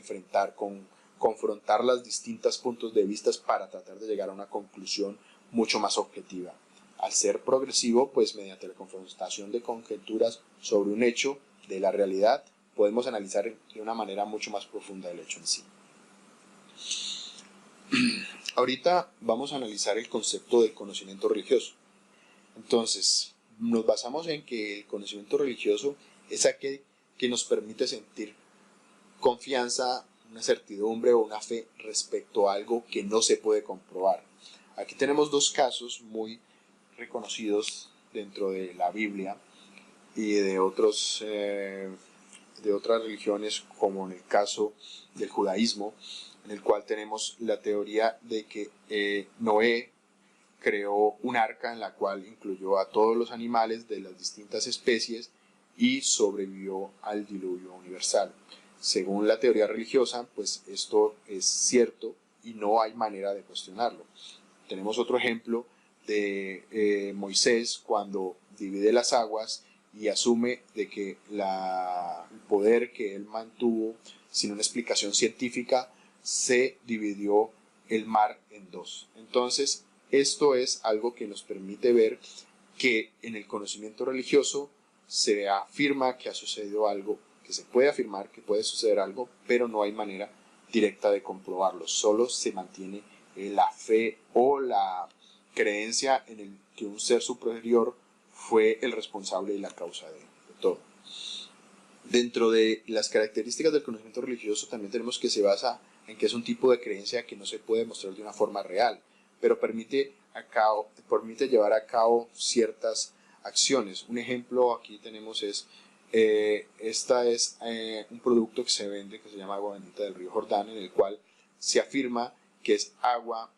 confrontar los distintos puntos de vista para tratar de llegar a una conclusión mucho más objetiva. Al ser progresivo, pues mediante la confrontación de conjeturas sobre un hecho de la realidad, podemos analizar de una manera mucho más profunda el hecho en sí. Ahorita vamos a analizar el concepto del conocimiento religioso. Entonces, nos basamos en que el conocimiento religioso es aquel que nos permite sentir confianza, una certidumbre o una fe respecto a algo que no se puede comprobar. Aquí tenemos dos casos muy reconocidos dentro de la Biblia y de otras religiones, como en el caso del judaísmo, en el cual tenemos la teoría de que Noé creó un arca en la cual incluyó a todos los animales de las distintas especies y sobrevivió al diluvio universal. Según la teoría religiosa, pues esto es cierto y no hay manera de cuestionarlo. Tenemos otro ejemplo de Moisés cuando divide las aguas y asume de que el poder que él mantuvo sin una explicación científica se dividió el mar en dos. Entonces, esto es algo que nos permite ver que en el conocimiento religioso se afirma que ha sucedido algo, que se puede afirmar que puede suceder algo, pero no hay manera directa de comprobarlo. Solo se mantiene la fe o la creencia en el que un ser superior fue el responsable y la causa de todo. Dentro de las características del conocimiento religioso también tenemos que se basa en que es un tipo de creencia que no se puede mostrar de una forma real, pero permite llevar a cabo ciertas acciones. Un ejemplo aquí tenemos un producto que se vende que se llama agua bendita del río Jordán, en el cual se afirma que es agua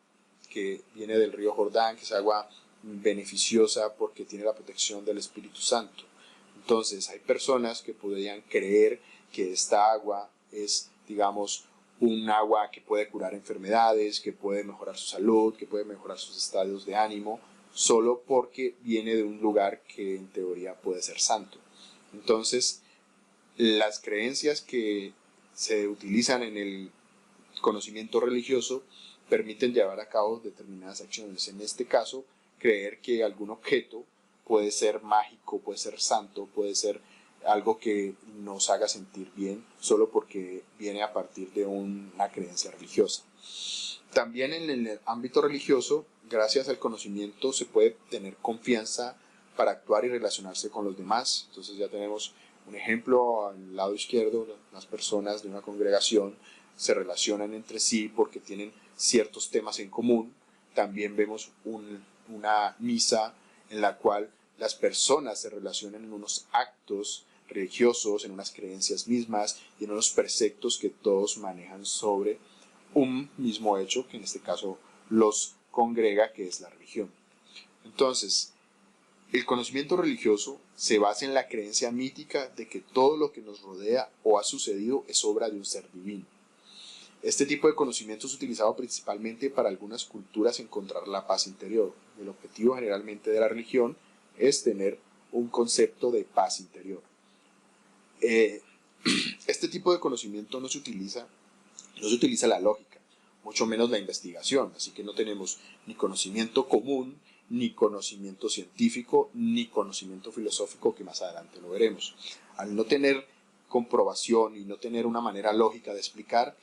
que viene del río Jordán, que es agua beneficiosa porque tiene la protección del Espíritu Santo. Entonces hay personas que podrían creer que esta agua es, digamos, un agua que puede curar enfermedades, que puede mejorar su salud, que puede mejorar sus estados de ánimo, solo porque viene de un lugar que en teoría puede ser santo. Entonces, las creencias que se utilizan en el conocimiento religioso permiten llevar a cabo determinadas acciones. En este caso, creer que algún objeto puede ser mágico, puede ser santo, puede ser algo que nos haga sentir bien solo porque viene a partir de una creencia religiosa. También en el ámbito religioso, gracias al conocimiento se puede tener confianza para actuar y relacionarse con los demás. Entonces ya tenemos un ejemplo al lado izquierdo, las personas de una congregación se relacionan entre sí porque tienen ciertos temas en común. También vemos una misa en la cual las personas se relacionan en unos actos religiosos, en unas creencias mismas y en unos preceptos que todos manejan sobre un mismo hecho, que en este caso los congrega, que es la religión. Entonces, el conocimiento religioso se basa en la creencia mítica de que todo lo que nos rodea o ha sucedido es obra de un ser divino. Este tipo de conocimiento es utilizado principalmente para algunas culturas encontrar la paz interior. El objetivo generalmente de la religión es tener un concepto de paz interior. Este tipo de conocimiento no se utiliza la lógica, mucho menos la investigación, así que no tenemos ni conocimiento común, ni conocimiento científico, ni conocimiento filosófico, que más adelante lo veremos. Al no tener comprobación y no tener una manera lógica de explicar,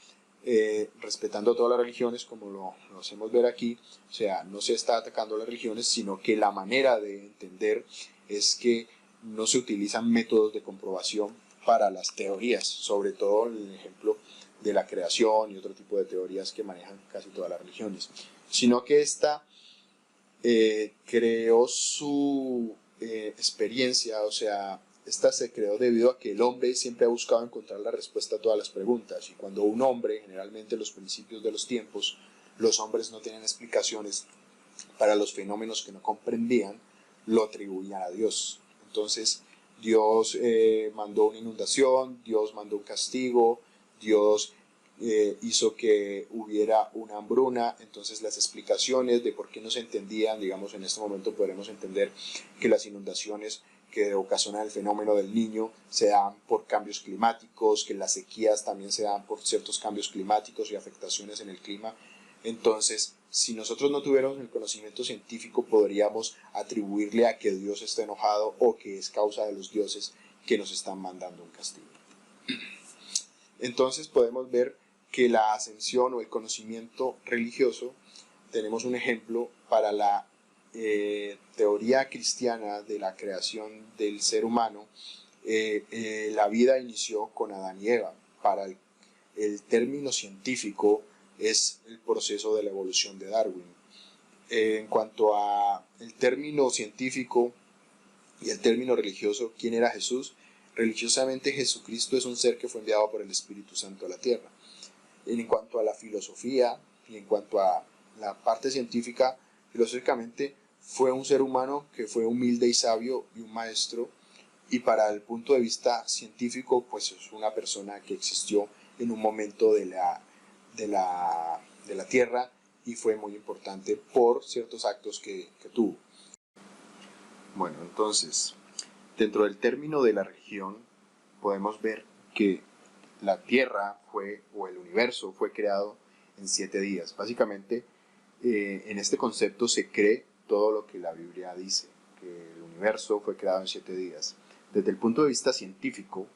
respetando todas las religiones, como lo hacemos ver aquí, o sea, no se está atacando las religiones, sino que la manera de entender es que no se utilizan métodos de comprobación para las teorías, sobre todo el ejemplo de la creación y otro tipo de teorías que manejan casi todas las religiones, sino que esta creó su experiencia, o sea, esta se creó debido a que el hombre siempre ha buscado encontrar la respuesta a todas las preguntas, y cuando un hombre, generalmente en los principios de los tiempos, los hombres no tenían explicaciones para los fenómenos que no comprendían, lo atribuían a Dios. Entonces Dios mandó una inundación, Dios mandó un castigo, Dios hizo que hubiera una hambruna. Entonces las explicaciones de por qué no se entendían, digamos, en este momento podremos entender que las inundaciones que ocasionan el fenómeno del Niño se dan por cambios climáticos, que las sequías también se dan por ciertos cambios climáticos y afectaciones en el clima. Entonces, si nosotros no tuviéramos el conocimiento científico, podríamos atribuirle a que Dios está enojado o que es causa de los dioses que nos están mandando un castigo. Entonces podemos ver que la ascensión o el conocimiento religioso, tenemos un ejemplo para la teoría cristiana de la creación del ser humano. La vida inició con Adán y Eva. Para el término científico es el proceso de la evolución de Darwin. En cuanto a el término científico y el término religioso, ¿quién era Jesús? Religiosamente, Jesucristo es un ser que fue enviado por el Espíritu Santo a la tierra. En cuanto a la filosofía y en cuanto a la parte científica, filosóficamente fue un ser humano que fue humilde y sabio y un maestro, y para el punto de vista científico, pues es una persona que existió en un momento de la tierra y fue muy importante por ciertos actos que tuvo. Bueno, entonces, dentro del término de la religión, podemos ver que la Tierra o el universo fue creado en 7 días. Básicamente, en este concepto se cree todo lo que la Biblia dice, que el universo fue creado en 7 días. Desde el punto de vista científico,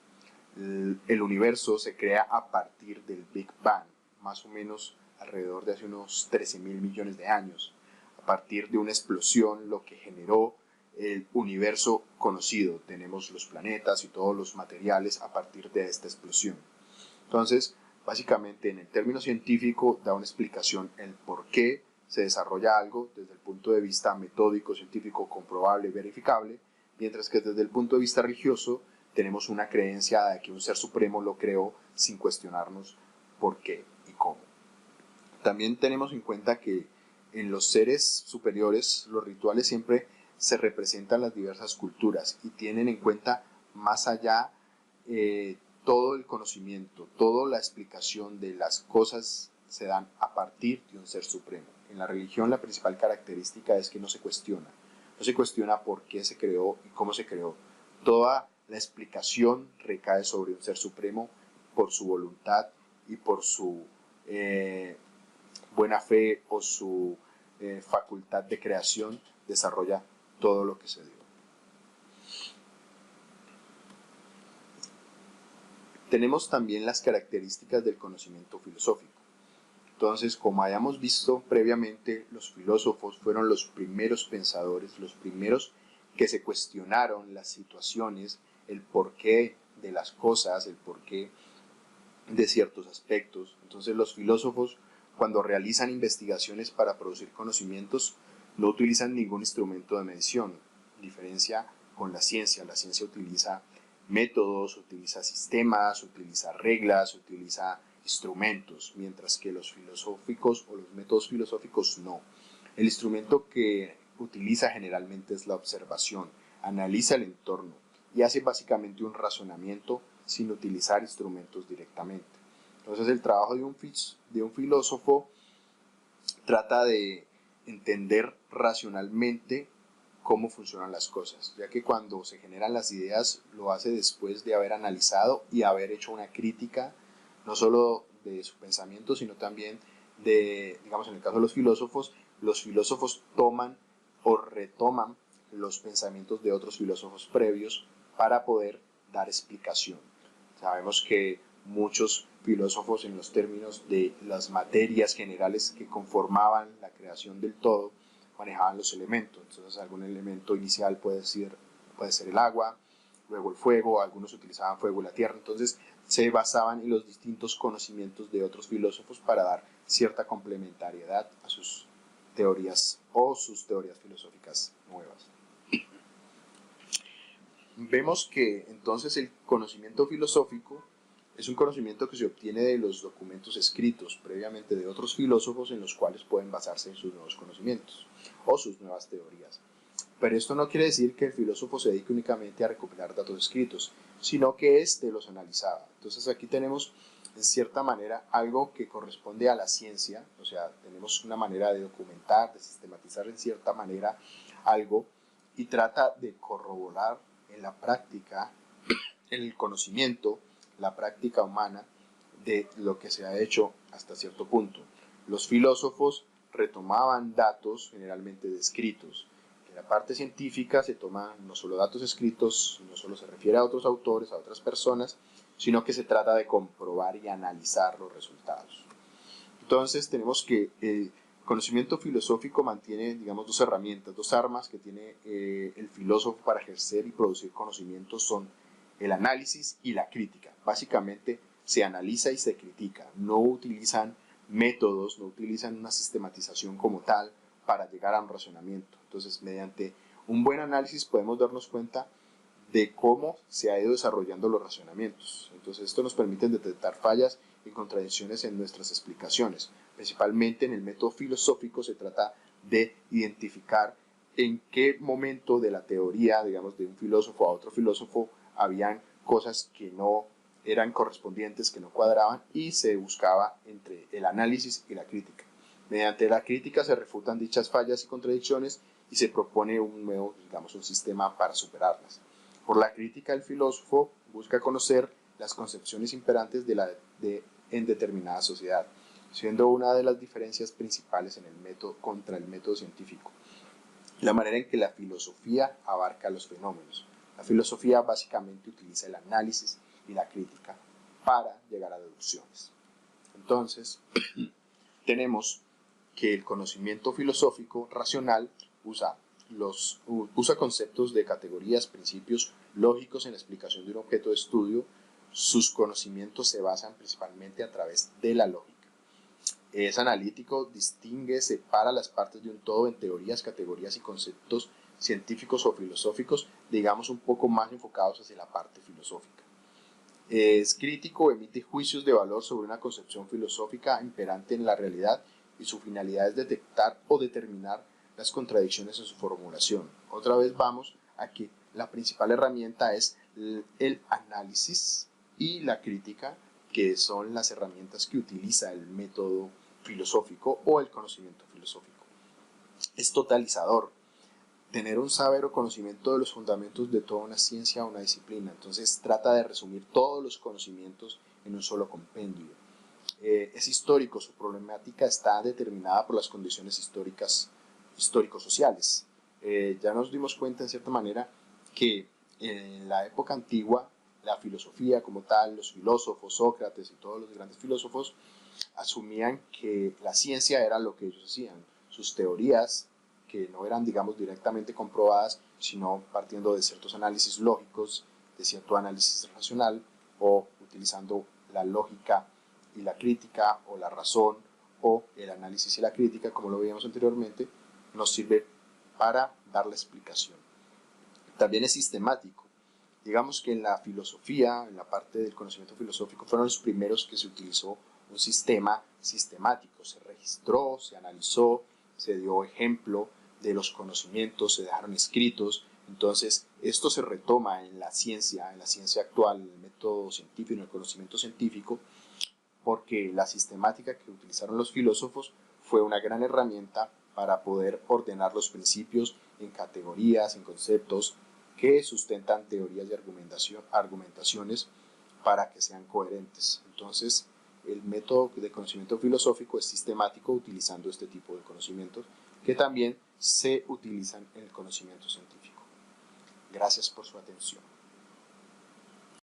el universo se crea a partir del Big Bang, más o menos alrededor de hace unos 13.000 millones de años, a partir de una explosión, lo que generó el universo conocido. Tenemos los planetas y todos los materiales a partir de esta explosión. Entonces, básicamente en el término científico da una explicación el por qué se desarrolla algo desde el punto de vista metódico, científico, comprobable, verificable, mientras que desde el punto de vista religioso tenemos una creencia de que un ser supremo lo creó sin cuestionarnos por qué y cómo. También tenemos en cuenta que en los seres superiores los rituales siempre se representan las diversas culturas y tienen en cuenta más allá todo el conocimiento, toda la explicación de las cosas se dan a partir de un ser supremo. En la religión la principal característica es que no se cuestiona por qué se creó y cómo se creó. Toda la explicación recae sobre un ser supremo por su voluntad y por su buena fe o su facultad de creación, desarrolla todo lo que se dio. Tenemos también las características del conocimiento filosófico. Entonces, como hayamos visto previamente, los filósofos fueron los primeros pensadores, los primeros que se cuestionaron las situaciones, el porqué de las cosas, el porqué de ciertos aspectos. Entonces, los filósofos, cuando realizan investigaciones para producir conocimientos, no utilizan ningún instrumento de medición, en diferencia con la ciencia. La ciencia utiliza métodos, utiliza sistemas, utiliza reglas, utiliza instrumentos, mientras que los filosóficos o los métodos filosóficos no. El instrumento que utiliza generalmente es la observación, analiza el entorno y hace básicamente un razonamiento sin utilizar instrumentos directamente. Entonces el trabajo de un filósofo trata de entender racionalmente cómo funcionan las cosas, ya que cuando se generan las ideas lo hace después de haber analizado y haber hecho una crítica, no solo de su pensamiento, sino también de, digamos, en el caso de los filósofos toman o retoman los pensamientos de otros filósofos previos para poder dar explicación. Sabemos que muchos filósofos, en los términos de las materias generales que conformaban la creación del todo, manejaban los elementos. Entonces, algún elemento inicial puede ser el agua, luego el fuego, algunos utilizaban fuego y la tierra. Entonces, se basaban en los distintos conocimientos de otros filósofos para dar cierta complementariedad a sus teorías o sus teorías filosóficas nuevas. Vemos que entonces el conocimiento filosófico es un conocimiento que se obtiene de los documentos escritos previamente de otros filósofos en los cuales pueden basarse en sus nuevos conocimientos o sus nuevas teorías. Pero esto no quiere decir que el filósofo se dedique únicamente a recopilar datos escritos, sino que éste los analizaba. Entonces aquí tenemos, en cierta manera, algo que corresponde a la ciencia, o sea, tenemos una manera de documentar, de sistematizar en cierta manera algo y trata de corroborar en la práctica el conocimiento, la práctica humana de lo que se ha hecho hasta cierto punto. Los filósofos retomaban datos generalmente descritos. En la parte científica se toman no solo datos escritos, no solo se refiere a otros autores, a otras personas, sino que se trata de comprobar y analizar los resultados. Entonces tenemos que el conocimiento filosófico mantiene, digamos, dos herramientas, dos armas que tiene el filósofo para ejercer y producir conocimientos son el análisis y la crítica. Básicamente se analiza y se critica, no utilizan métodos, no utilizan una sistematización como tal para llegar a un razonamiento. Entonces, mediante un buen análisis podemos darnos cuenta de cómo se ha ido desarrollando los razonamientos. Entonces, esto nos permite detectar fallas y contradicciones en nuestras explicaciones. Principalmente en el método filosófico se trata de identificar en qué momento de la teoría, digamos, de un filósofo a otro filósofo, habían cosas que no eran correspondientes, que no cuadraban, y se buscaba entre el análisis y la crítica. Mediante la crítica se refutan dichas fallas y contradicciones y se propone un nuevo, digamos, un sistema para superarlas. Por la crítica, el filósofo busca conocer las concepciones imperantes en determinada sociedad, siendo una de las diferencias principales en el método contra el método científico la manera en que la filosofía abarca los fenómenos. La filosofía básicamente utiliza el análisis y la crítica para llegar a deducciones. Entonces, tenemos que el conocimiento filosófico racional usa conceptos de categorías, principios lógicos en la explicación de un objeto de estudio. Sus conocimientos se basan principalmente a través de la lógica. Es analítico, distingue, separa las partes de un todo en teorías, categorías y conceptos científicos o filosóficos, digamos un poco más enfocados hacia la parte filosófica. Es crítico, emite juicios de valor sobre una concepción filosófica imperante en la realidad y su finalidad es detectar o determinar las contradicciones en su formulación. Otra vez vamos a que la principal herramienta es el análisis y la crítica, que son las herramientas que utiliza el método filosófico o el conocimiento filosófico. Es totalizador, tener un saber o conocimiento de los fundamentos de toda una ciencia o una disciplina. Entonces trata de resumir todos los conocimientos en un solo compendio. Es histórico, su problemática está determinada por las condiciones histórico-sociales. Ya nos dimos cuenta en cierta manera que en la época antigua la filosofía como tal, los filósofos, Sócrates y todos los grandes filósofos asumían que la ciencia era lo que ellos hacían, sus teorías que no eran, digamos, directamente comprobadas, sino partiendo de ciertos análisis lógicos, de cierto análisis racional, o utilizando la lógica y la crítica, o la razón, o el análisis y la crítica, como lo veíamos anteriormente, nos sirve para dar la explicación. También es sistemático. Digamos que en la filosofía, en la parte del conocimiento filosófico, fueron los primeros que se utilizó un sistema sistemático. Se registró, se analizó, se dio ejemplo de los conocimientos, se dejaron escritos. Entonces, esto se retoma en la ciencia actual, en el método científico, en el conocimiento científico, porque la sistemática que utilizaron los filósofos fue una gran herramienta para poder ordenar los principios en categorías, en conceptos que sustentan teorías y argumentaciones para que sean coherentes. Entonces, el método de conocimiento filosófico es sistemático utilizando este tipo de conocimientos que también se utilizan en el conocimiento científico. Gracias por su atención.